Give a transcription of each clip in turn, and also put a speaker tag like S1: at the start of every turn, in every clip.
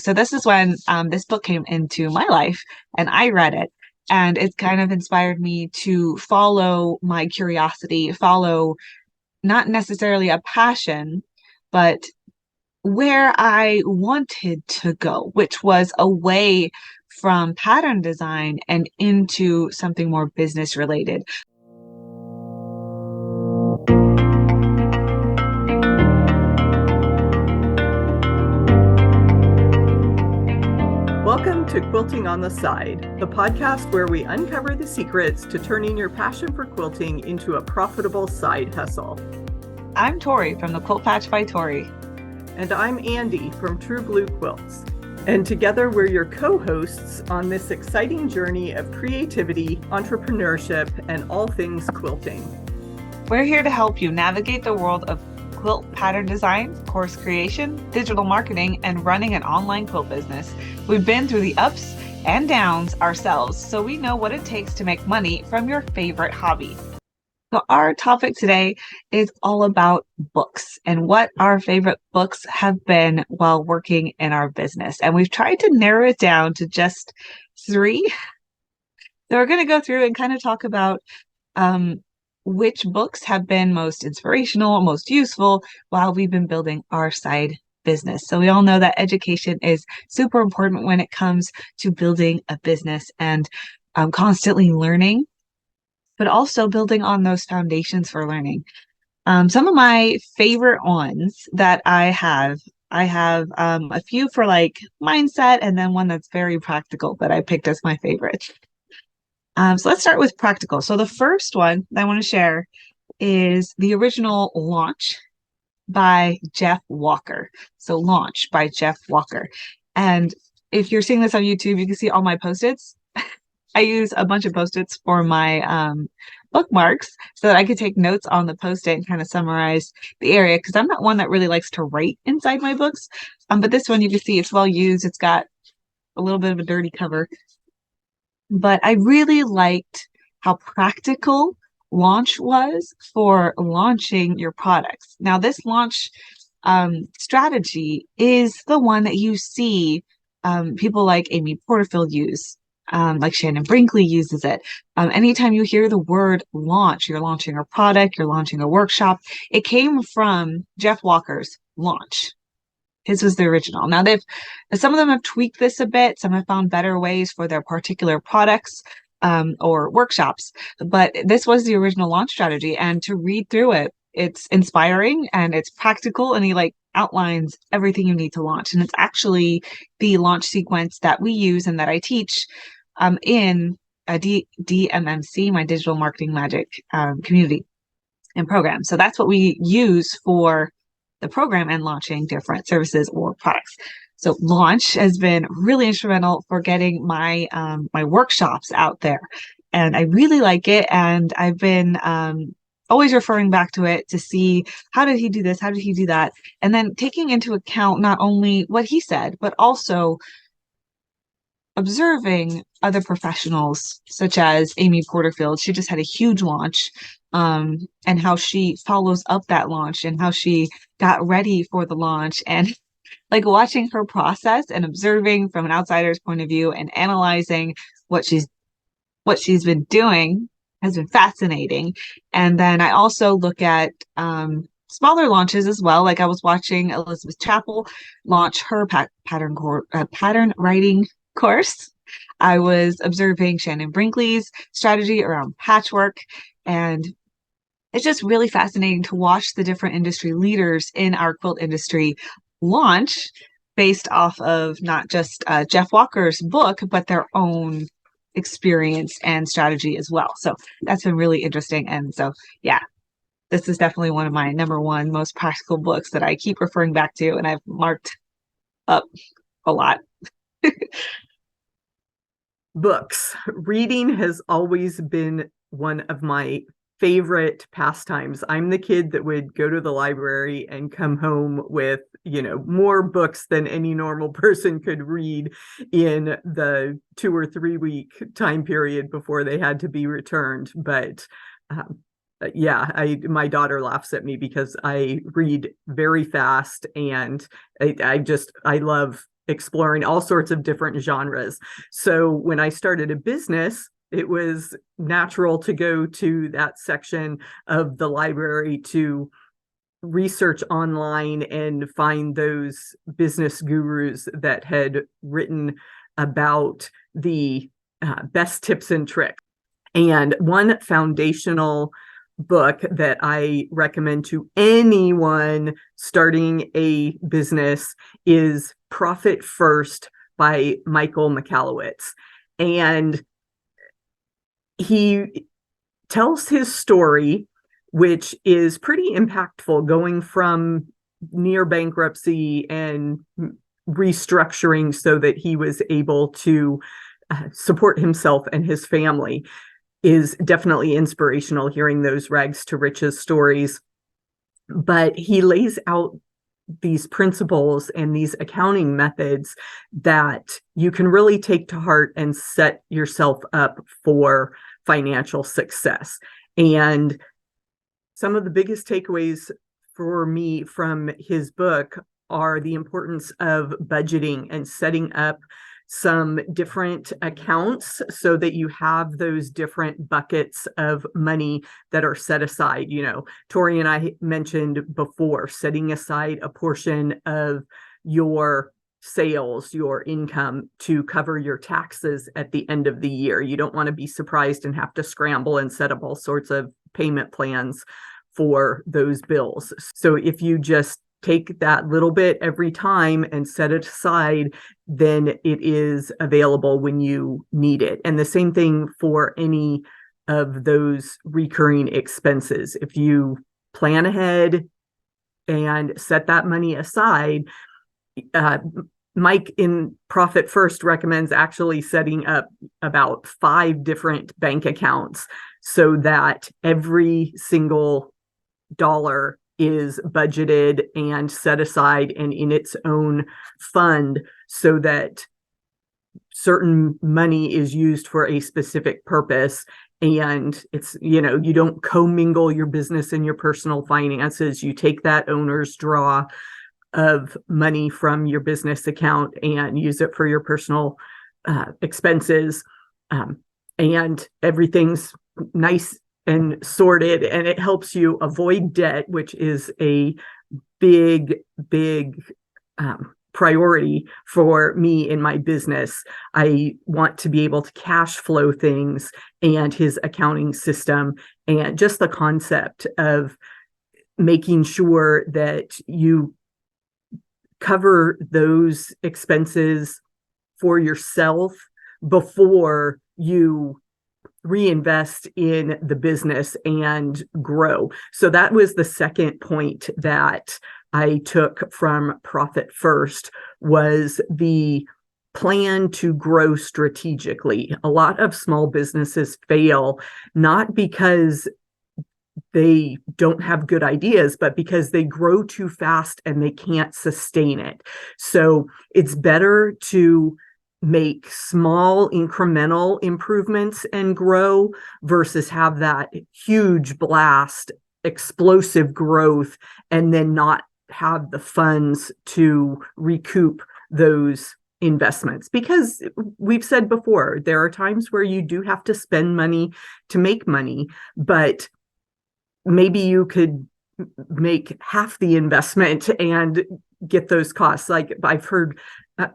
S1: So this is when this book came into my life and I read it. And it kind of inspired me to follow my curiosity, follow not necessarily a passion, but where I wanted to go, which was away from pattern design and into something more business related.
S2: Welcome to Quilting on the Side, the podcast where we uncover the secrets to turning your passion for quilting into a profitable side hustle.
S1: I'm Tori from the Quilt Patch by Tori.
S2: And I'm Andi from True Blue Quilts. And together we're your co-hosts on this exciting journey of creativity, entrepreneurship, and all things quilting.
S1: We're here to help you navigate the world of quilt pattern design, course creation, digital marketing, and running an online quilt business. We've been through the ups and downs ourselves, so we know what it takes to make money from your favorite hobby. So our topic today is all about books and what our favorite books have been while working in our business. And we've tried to narrow it down to just 3. So we're going to go through and kind of talk about which books have been most inspirational, most useful while we've been building our side business. So we all know that education is super important when it comes to building a business and constantly learning, but also building on those foundations for learning. Some of my favorite ones that I have a few for like mindset and then one that's very practical that I picked as my favorite. So let's start with practical. So the first one that I want to share is the original Launch by Jeff Walker. So Launch by Jeff Walker. And if you're seeing this on YouTube, you can see all my Post-its. I use a bunch of Post-its for my bookmarks so that I could take notes on the Post-it and kind of summarize the area because I'm not one that really likes to write inside my books. But this one you can see it's well used. It's got a little bit of a dirty cover. But I really liked how practical Launch was for launching your products. Now, this launch strategy is the one that you see people like Amy Porterfield use, like Shannon Brinkley uses it. Anytime you hear the word launch, you're launching a product, you're launching a workshop. It came from Jeff Walker's Launch. His was the original. Now some of them have tweaked this a bit. Some have found better ways for their particular products or workshops, but this was the original launch strategy. And to read through it, it's inspiring and it's practical, and he like outlines everything you need to launch. And it's actually the launch sequence that we use and that I teach in a DMMC, my Digital Marketing Magic community and program. So that's what we use for the program and launching different services or products. So Launch has been really instrumental for getting my my workshops out there. And I really like it. And I've been always referring back to it to see how did he do this? How did he do that? And then taking into account not only what he said, but also observing other professionals such as Amy Porterfield. She just had a huge launch, and how she follows up that launch and how she got ready for the launch, and like watching her process and observing from an outsider's point of view and analyzing what she's been doing has been fascinating. And then I also look at smaller launches as well. Like I was watching Elizabeth Chappell launch her pattern writing course. I was observing Shannon Brinkley's strategy around patchwork, and it's just really fascinating to watch the different industry leaders in our quilt industry launch based off of not just Jeff Walker's book, but their own experience and strategy as well. So that's been really interesting. And so, yeah, this is definitely one of my number one most practical books that I keep referring back to, and I've marked up a lot.
S2: Books. Reading has always been one of my favorite pastimes. I'm the kid that would go to the library and come home with, more books than any normal person could read in the 2 or 3 week time period before they had to be returned. But my daughter laughs at me because I read very fast, and I love exploring all sorts of different genres. So when I started a business, it was natural to go to that section of the library to research online and find those business gurus that had written about the best tips and tricks. And one foundational book that I recommend to anyone starting a business is Profit First by Michael McElwain. And he tells his story, which is pretty impactful, going from near bankruptcy and restructuring so that he was able to support himself and his family. Is definitely inspirational, hearing those rags to riches stories. But he lays out these principles and these accounting methods that you can really take to heart and set yourself up for financial success. And some of the biggest takeaways for me from his book are the importance of budgeting and setting up some different accounts so that you have those different buckets of money that are set aside. You know, Tori and I mentioned before, setting aside a portion of your sales, your income, to cover your taxes at the end of the year. You don't want to be surprised and have to scramble and set up all sorts of payment plans for those bills. So if you just take that little bit every time and set it aside, then it is available when you need it. And the same thing for any of those recurring expenses. If you plan ahead and set that money aside, Mike in Profit First recommends actually setting up about 5 different bank accounts so that every single dollar is budgeted and set aside and in its own fund, so that certain money is used for a specific purpose. And it's, you know, you don't commingle your business and your personal finances. You take that owner's draw of money from your business account and use it for your personal expenses. And everything's nice and sorted, and it helps you avoid debt, which is a big priority for me in my business. I want to be able to cash flow things, and his accounting system and just the concept of making sure that you cover those expenses for yourself before you reinvest in the business and grow. So that was the second point that I took from Profit First, was the plan to grow strategically. A lot of small businesses fail, not because they don't have good ideas, but because they grow too fast and they can't sustain it. So it's better to make small incremental improvements and grow versus have that huge blast, explosive growth, and then not have the funds to recoup those investments. Because we've said before, there are times where you do have to spend money to make money, but maybe you could make half the investment and get those costs. Like I've heard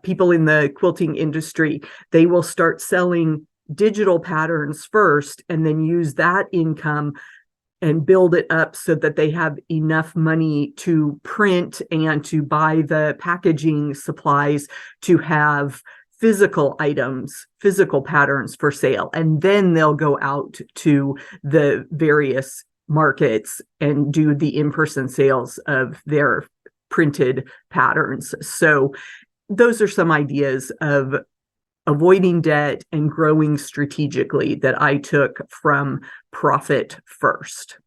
S2: people in the quilting industry, they will start selling digital patterns first and then use that income and build it up so that they have enough money to print and to buy the packaging supplies to have physical items, physical patterns for sale. And then they'll go out to the various markets and do the in-person sales of their printed patterns. So those are some ideas of avoiding debt and growing strategically that I took from Profit First.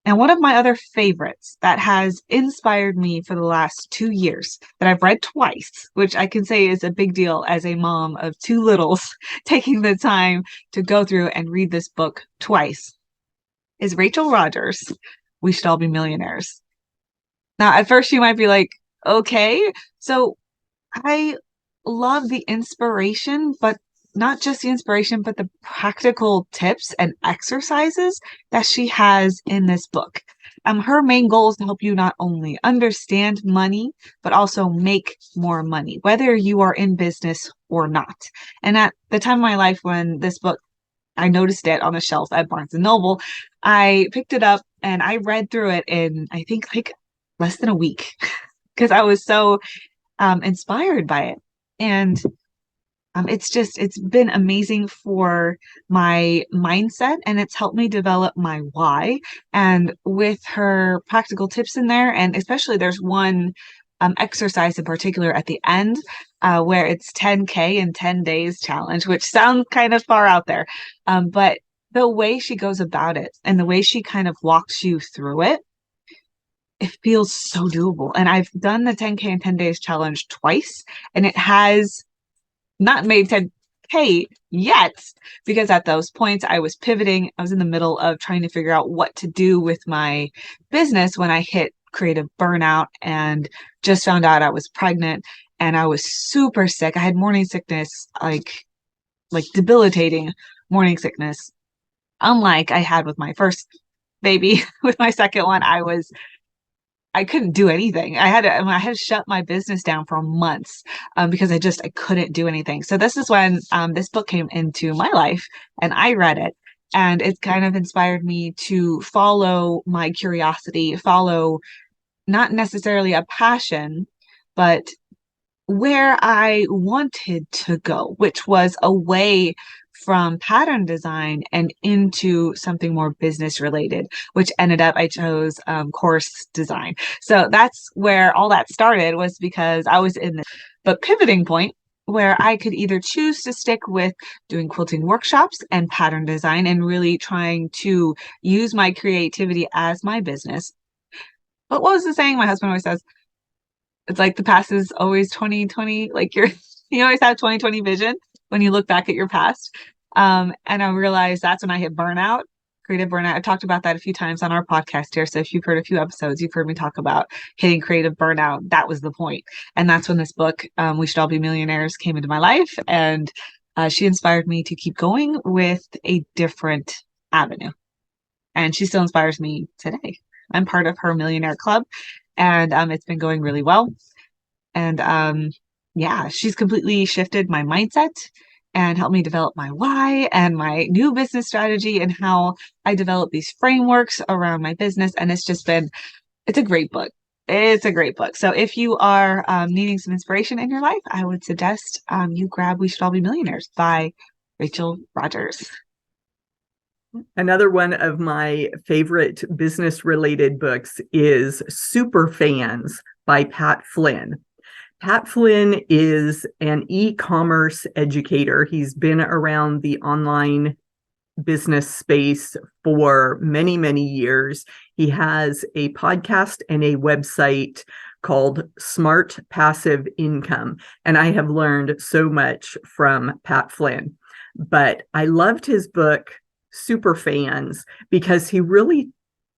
S1: And one of my other favorites that has inspired me for the last 2 years, that I've read twice, which I can say is a big deal as a mom of 2 littles, taking the time to go through and read this book twice, is Rachel Rogers' We Should All Be Millionaires. Now, at first you might be like, Okay. So I love the inspiration, but not just the inspiration, but the practical tips and exercises that she has in this book. Her main goal is to help you not only understand money, but also make more money, whether you are in business or not. And at the time of my life when this book, I noticed it on the shelf at Barnes and Noble, I picked it up and I read through it in, I think, like less than a week because I was so inspired by it. And it's been amazing for my mindset and it's helped me develop my why. And with her practical tips in there, and especially there's one exercise in particular at the end where it's 10K in 10 days challenge, which sounds kind of far out there. But the way she goes about it and the way she kind of walks you through it, it feels so doable. And I've done the 10K in 10 days challenge twice, and it has not made 10K yet because at those points I was pivoting. I was in the middle of trying to figure out what to do with my business when I hit creative burnout and just found out I was pregnant and I was super sick. I had morning sickness, like debilitating morning sickness. Unlike I had with my first baby, with my second one, I couldn't do anything. I had to shut my business down for months because I couldn't do anything. So this is when this book came into my life and I read it. And it kind of inspired me to follow my curiosity, follow not necessarily a passion, but where I wanted to go, which was away from pattern design and into something more business related, which ended up I chose course design. So that's where all that started, was because I was in this but pivoting point where I could either choose to stick with doing quilting workshops and pattern design and really trying to use my creativity as my business. But what was the saying my husband always says? It's like the past is always 2020. Like you always have 2020 vision when you look back at your past. And I realized that's when I hit burnout, creative burnout. I've talked about that a few times on our podcast here. So if you've heard a few episodes, you've heard me talk about hitting creative burnout. That was the point. And that's when this book, We Should All Be Millionaires, came into my life. And she inspired me to keep going with a different avenue. And she still inspires me today. I'm part of her millionaire club, and it's been going really well. And yeah, she's completely shifted my mindset and helped me develop my why and my new business strategy and how I develop these frameworks around my business. And it's a great book. It's a great book. So if you are needing some inspiration in your life, I would suggest you grab We Should All Be Millionaires by Rachel Rogers.
S2: Another one of my favorite business related books is Super Fans by Pat Flynn. Pat Flynn is an e-commerce educator. He's been around the online business space for many, many years. He has a podcast and a website called Smart Passive Income. And I have learned so much from Pat Flynn. But I loved his book, Super Fans, because he really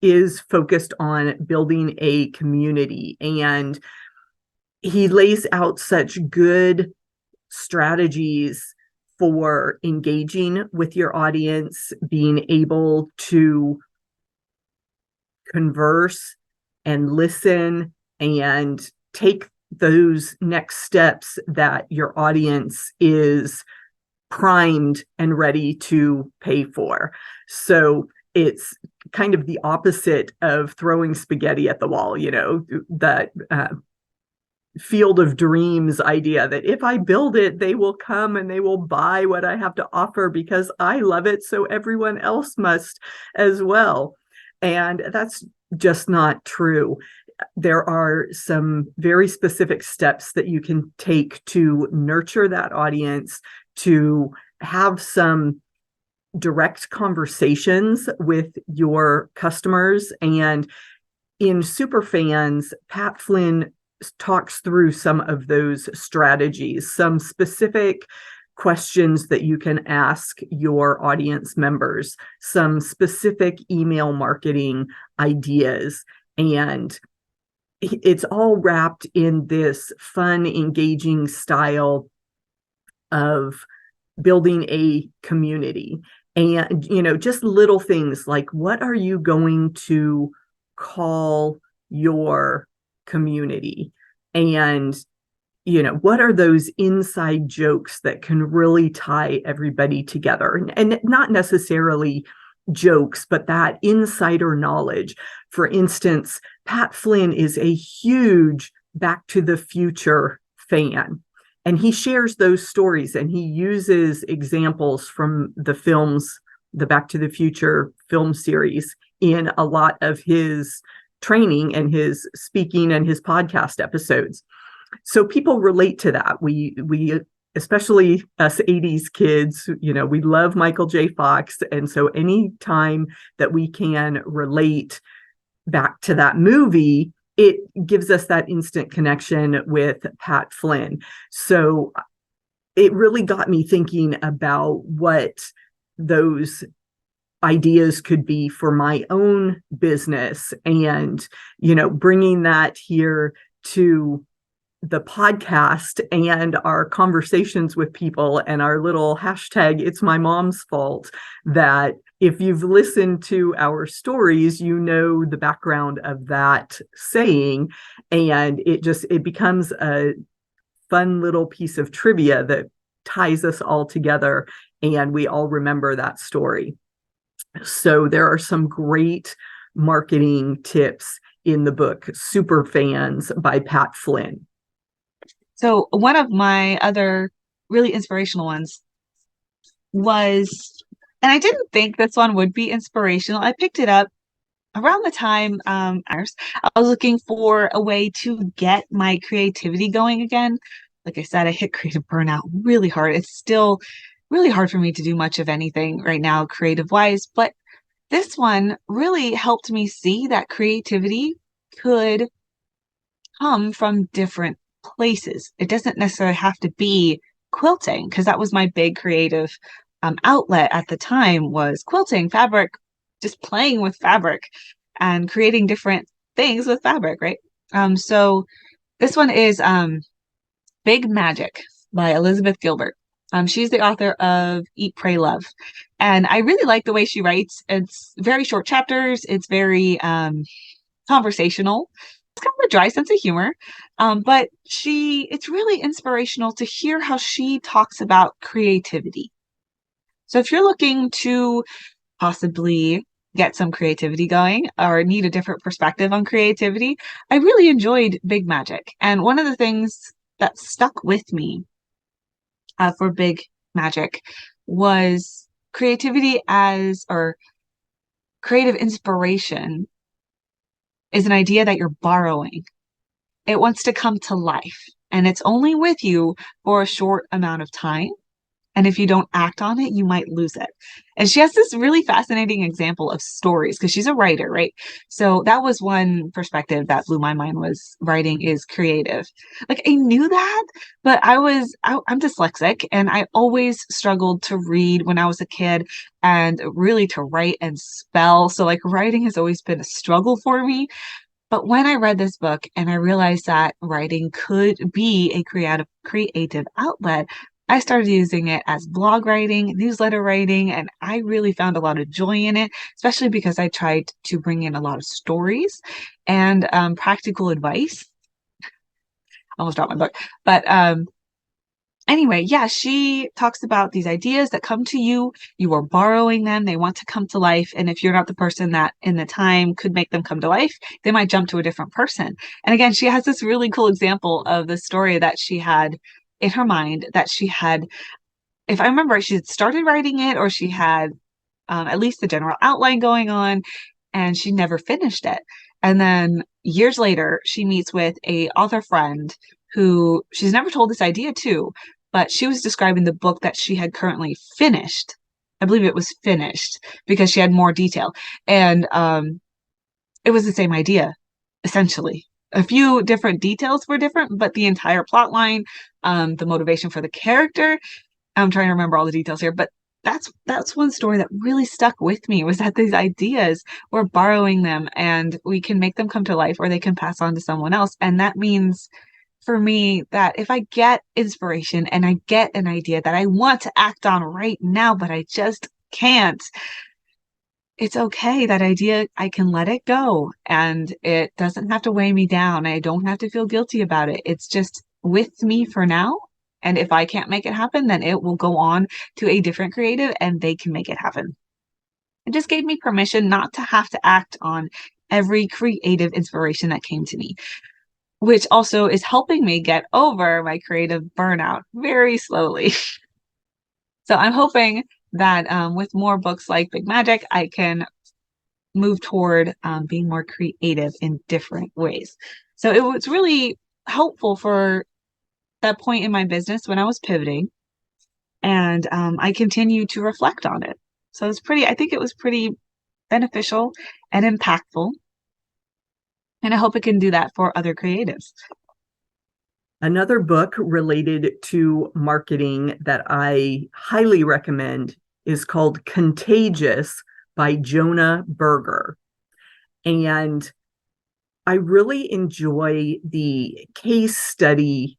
S2: is focused on building a community, and he lays out such good strategies for engaging with your audience, being able to converse and listen and take those next steps that your audience is primed and ready to pay for. So it's kind of the opposite of throwing spaghetti at the wall, that field of dreams idea that if I build it, they will come and they will buy what I have to offer because I love it, so everyone else must as well. And that's just not true. There are some very specific steps that you can take to nurture that audience, to have some direct conversations with your customers. And in Superfans, Pat Flynn talks through some of those strategies, some specific questions that you can ask your audience members, some specific email marketing ideas. And it's all wrapped in this fun, engaging style of building a community. And, just little things like, what are you going to call your community? And, what are those inside jokes that can really tie everybody together? And not necessarily jokes, but that insider knowledge. For instance, Pat Flynn is a huge Back to the Future fan. And he shares those stories and he uses examples from the films, the Back to the Future film series, in a lot of his training and his speaking and his podcast episodes. So people relate to that. We especially us 80s kids, we love Michael J. Fox. And so anytime that we can relate back to that movie, it gives us that instant connection with Pat Flynn. So it really got me thinking about what those ideas could be for my own business, and, bringing that here to the podcast and our conversations with people and our little hashtag It's My Mom's Fault, that if you've listened to our stories, the background of that saying, and it becomes a fun little piece of trivia that ties us all together and we all remember that story. So there are some great marketing tips in the book Super Fans by Pat Flynn.
S1: So one of my other really inspirational ones was, and I didn't think this one would be inspirational. I picked it up around the time I was looking for a way to get my creativity going again. Like I said, I hit creative burnout really hard. It's still really hard for me to do much of anything right now, creative wise, but this one really helped me see that creativity could come from different places. It doesn't necessarily have to be quilting, because that was my big creative outlet at the time, was quilting, fabric, just playing with fabric and creating different things with fabric, right? So this one is Big Magic by Elizabeth Gilbert. She's the author of Eat, Pray, Love. And I really like the way she writes. It's very short chapters. It's very conversational. It's kind of a dry sense of humor. But it's really inspirational to hear how she talks about creativity. So if you're looking to possibly get some creativity going or need a different perspective on creativity, I really enjoyed Big Magic. And one of the things that stuck with me for Big Magic was creativity or creative inspiration is an idea that you're borrowing. It wants to come to life, and it's only with you for a short amount of time. And if you don't act on it, you might lose it. And she has this really fascinating example of stories, because she's a writer, right? So that was one perspective that blew my mind, was writing is creative. Like, I knew that, but I'm dyslexic, and I always struggled to read when I was a kid, and really to write and spell. So like writing has always been a struggle for me. But when I read this book and I realized that writing could be a creative outlet, I started using it as blog writing, newsletter writing, and I really found a lot of joy in it, especially because I tried to bring in a lot of stories and practical advice. Almost dropped my book. But anyway, yeah, she talks about these ideas that come to you. You are borrowing them. They want to come to life. And if you're not the person that in the time could make them come to life, they might jump to a different person. And again, she has this really cool example of the story that she had in her mind, that she had, if I remember, she had started writing it, or she had at least the general outline going on, and she never finished it. And then years later, she meets with a author friend who she's never told this idea to, but she was describing the book that she had currently finished. I believe it was finished because she had more detail. And it was the same idea, essentially. A few different details were different, but the entire plot line, the motivation for the character, I'm trying to remember all the details here, but that's one story that really stuck with me, was that these ideas, we're borrowing them and we can make them come to life, or they can pass on to someone else. And that means for me that if I get inspiration and I get an idea that I want to act on right now, but I just can't, it's okay. That idea, I can let it go and it doesn't have to weigh me down. I don't have to feel guilty about it. It's just with me for now. And if I can't make it happen, then it will go on to a different creative and they can make it happen. It just gave me permission not to have to act on every creative inspiration that came to me, which also is helping me get over my creative burnout very slowly. So I'm hoping that with more books like Big Magic, I can move toward being more creative in different ways. So it was really helpful for that point in my business when I was pivoting, and I continue to reflect on it. So I think it was pretty beneficial and impactful, and I hope it can do that for other creatives.
S2: Another book related to marketing that I highly recommend is called Contagious by Jonah Berger. And I really enjoy the case study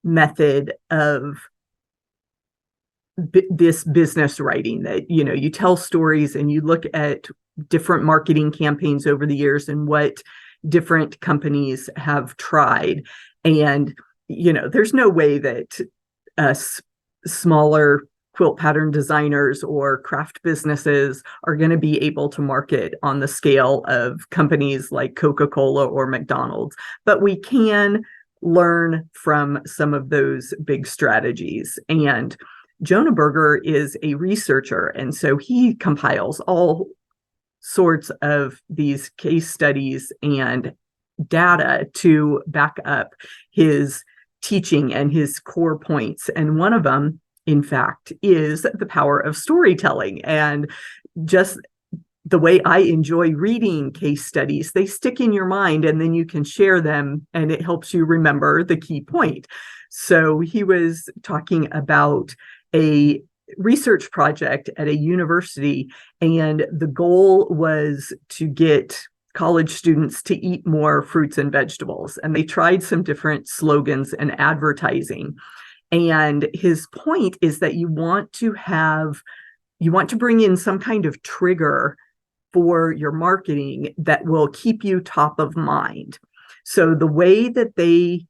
S2: method of this business writing, that, you know, you tell stories and you look at different marketing campaigns over the years and what different companies have tried. And, you know, there's no way that us smaller quilt pattern designers or craft businesses are going to be able to market on the scale of companies like Coca-Cola or McDonald's, but we can learn from some of those big strategies. And Jonah Berger is a researcher, and so he compiles all sorts of these case studies and data to back up his teaching and his core points. And one of them, in fact, is the power of storytelling. And just the way I enjoy reading case studies, they stick in your mind and then you can share them and it helps you remember the key point. So he was talking about a research project at a university, and the goal was to get college students to eat more fruits and vegetables. And they tried some different slogans and advertising. And his point is that you want to bring in some kind of trigger for your marketing that will keep you top of mind. So the way that they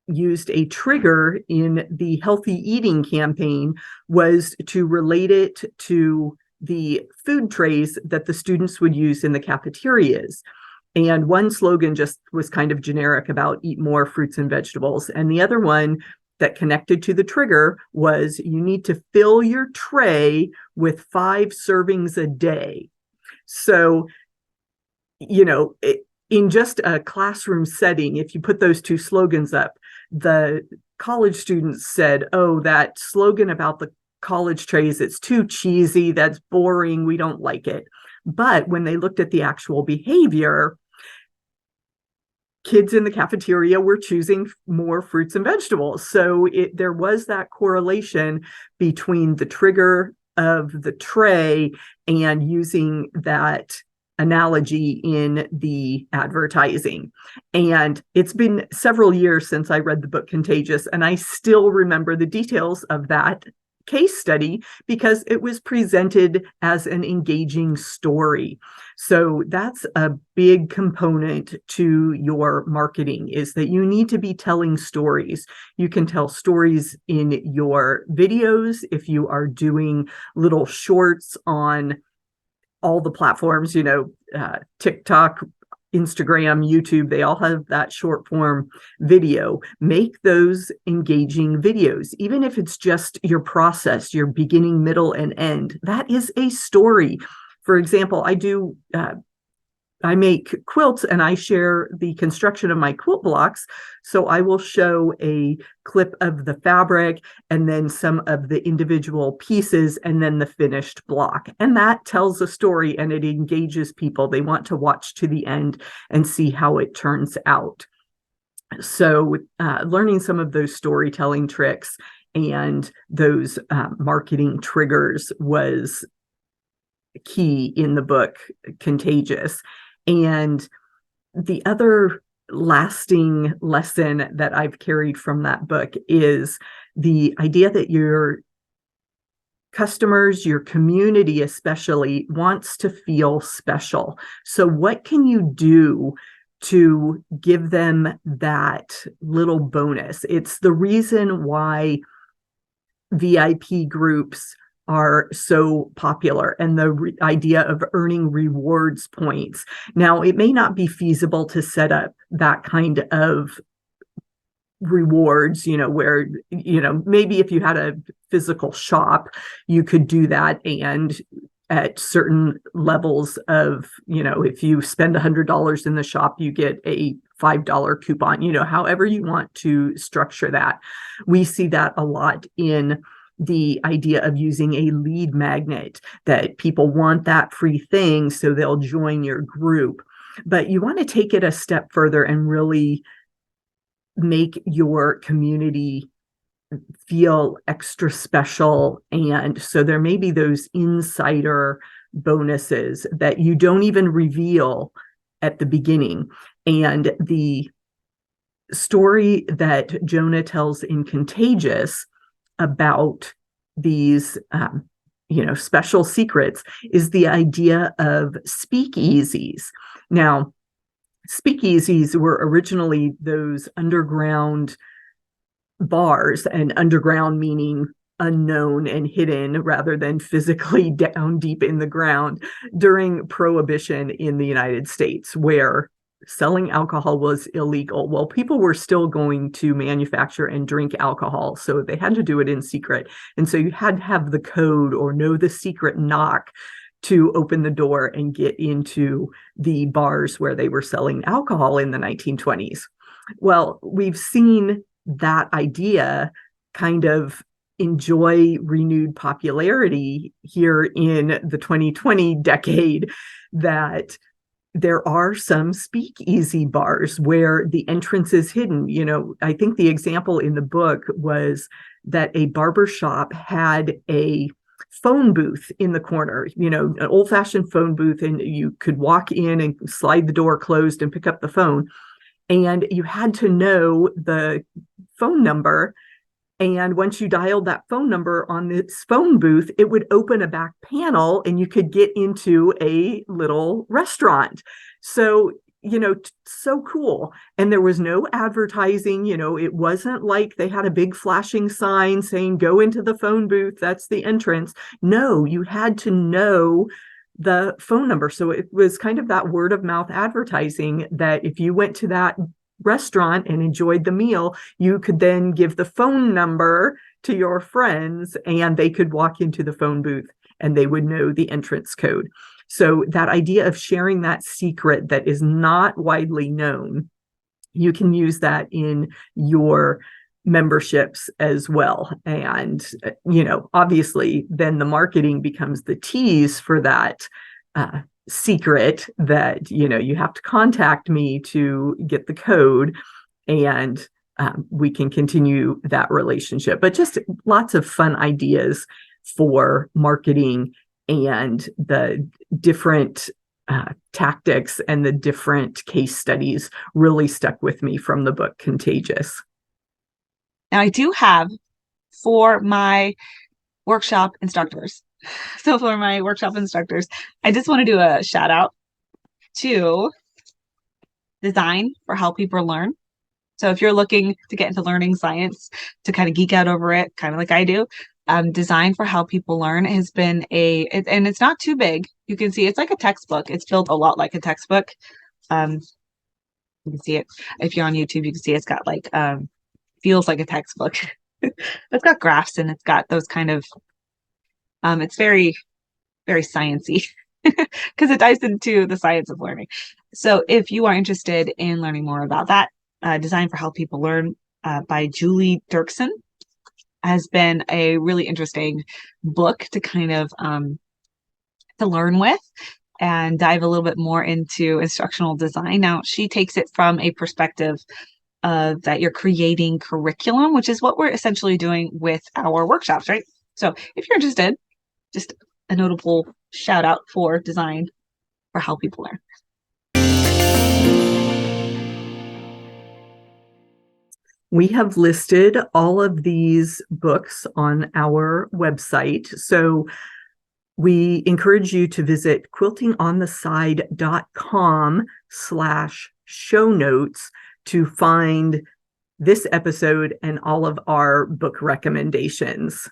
S2: used a trigger in the healthy eating campaign was to relate it to the food trays that the students would use in the cafeterias. And one slogan just was kind of generic about eat more fruits and vegetables. And the other one that connected to the trigger was you need to fill your tray with 5 servings a day. So, you know, in just a classroom setting, if you put those two slogans up, the college students said, oh, that slogan about the college trays, it's too cheesy, that's boring, we don't like it. But when they looked at the actual behavior, kids in the cafeteria were choosing more fruits and vegetables. So there was that correlation between the trigger of the tray and using that analogy in the advertising. And it's been several years since I read the book Contagious, and I still remember the details of that case study because it was presented as an engaging story. So that's a big component to your marketing, is that you need to be telling stories. You can tell stories in your videos if you are doing little shorts on all the platforms, you know, TikTok, Instagram, YouTube, they all have that short form video. Make those engaging videos, even if it's just your process, your beginning, middle, and end. That is a story. For example, I make quilts and I share the construction of my quilt blocks. So I will show a clip of the fabric and then some of the individual pieces and then the finished block. And that tells a story and it engages people. They want to watch to the end and see how it turns out. So learning some of those storytelling tricks and those marketing triggers was key in the book Contagious. And the other lasting lesson that I've carried from that book is the idea that your customers, your community especially, wants to feel special. So what can you do to give them that little bonus? It's the reason why VIP groups are so popular, and the idea of earning rewards points. Now, it may not be feasible to set up that kind of rewards, where, maybe if you had a physical shop, you could do that. And at certain levels of, if you spend $100 in the shop, you get a $5 coupon, however you want to structure that. We see that a lot in the idea of using a lead magnet, that people want that free thing, so they'll join your group. But you want to take it a step further and really make your community feel extra special. And so there may be those insider bonuses that you don't even reveal at the beginning. And the story that Jonah tells in Contagious about these special secrets is the idea of speakeasies. Now, speakeasies were originally those underground bars, and underground meaning unknown and hidden rather than physically down deep in the ground, during Prohibition in the United States, where selling alcohol was illegal. Well, people were still going to manufacture and drink alcohol, so they had to do it in secret. And so you had to have the code or know the secret knock to open the door and get into the bars where they were selling alcohol in the 1920s. Well, we've seen that idea kind of enjoy renewed popularity here in the 2020 decade, that there are some speakeasy bars where the entrance is hidden. I think the example in the book was that a barber shop had a phone booth in the corner, an old-fashioned phone booth, and you could walk in and slide the door closed and pick up the phone. And you had to know the phone number. And once you dialed that phone number on this phone booth, it would open a back panel and you could get into a little restaurant. So, so cool. And there was no advertising, it wasn't like they had a big flashing sign saying, go into the phone booth, that's the entrance. No, you had to know the phone number. So it was kind of that word of mouth advertising, that if you went to that restaurant and enjoyed the meal, you could then give the phone number to your friends and they could walk into the phone booth and they would know the entrance code. So that idea of sharing that secret that is not widely known, you can use that in your memberships as well. And, obviously then the marketing becomes the tease for that secret, that, you have to contact me to get the code, and we can continue that relationship. But just lots of fun ideas for marketing, and the different tactics and the different case studies really stuck with me from the book Contagious.
S1: Now, I do have, for my workshop instructors, I just want to do a shout out to Design for How People Learn. So if you're looking to get into learning science, to kind of geek out over it, kind of like I do, Design for How People Learn has been and it's not too big. You can see it's like a textbook. It's built a lot like a textbook. You can see it if you're on YouTube. You can see it's got like feels like a textbook. It's got graphs and it's got those kind of it's very, very sciencey because it dives into the science of learning. So if you are interested in learning more about that, Design for How People Learn by Julie Dirksen has been a really interesting book to kind of to learn with and dive a little bit more into instructional design. Now, she takes it from a perspective that you're creating curriculum, which is what we're essentially doing with our workshops, right? So if you're interested, just a notable shout out for design for how people learn.
S2: We have listed all of these books on our website. So we encourage you to visit quiltingontheside.com/show notes to find this episode and all of our book recommendations.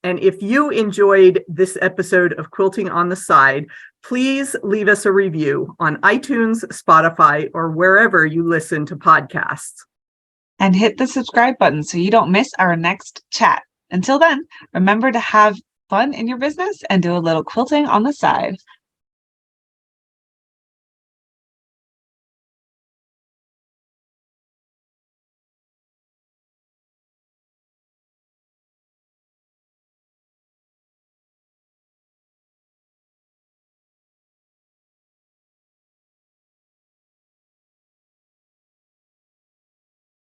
S2: And if you enjoyed this episode of Quilting on the Side, please leave us a review on iTunes, Spotify, or wherever you listen to podcasts.
S1: And hit the subscribe button so you don't miss our next chat. Until then, remember to have fun in your business and do a little quilting on the side.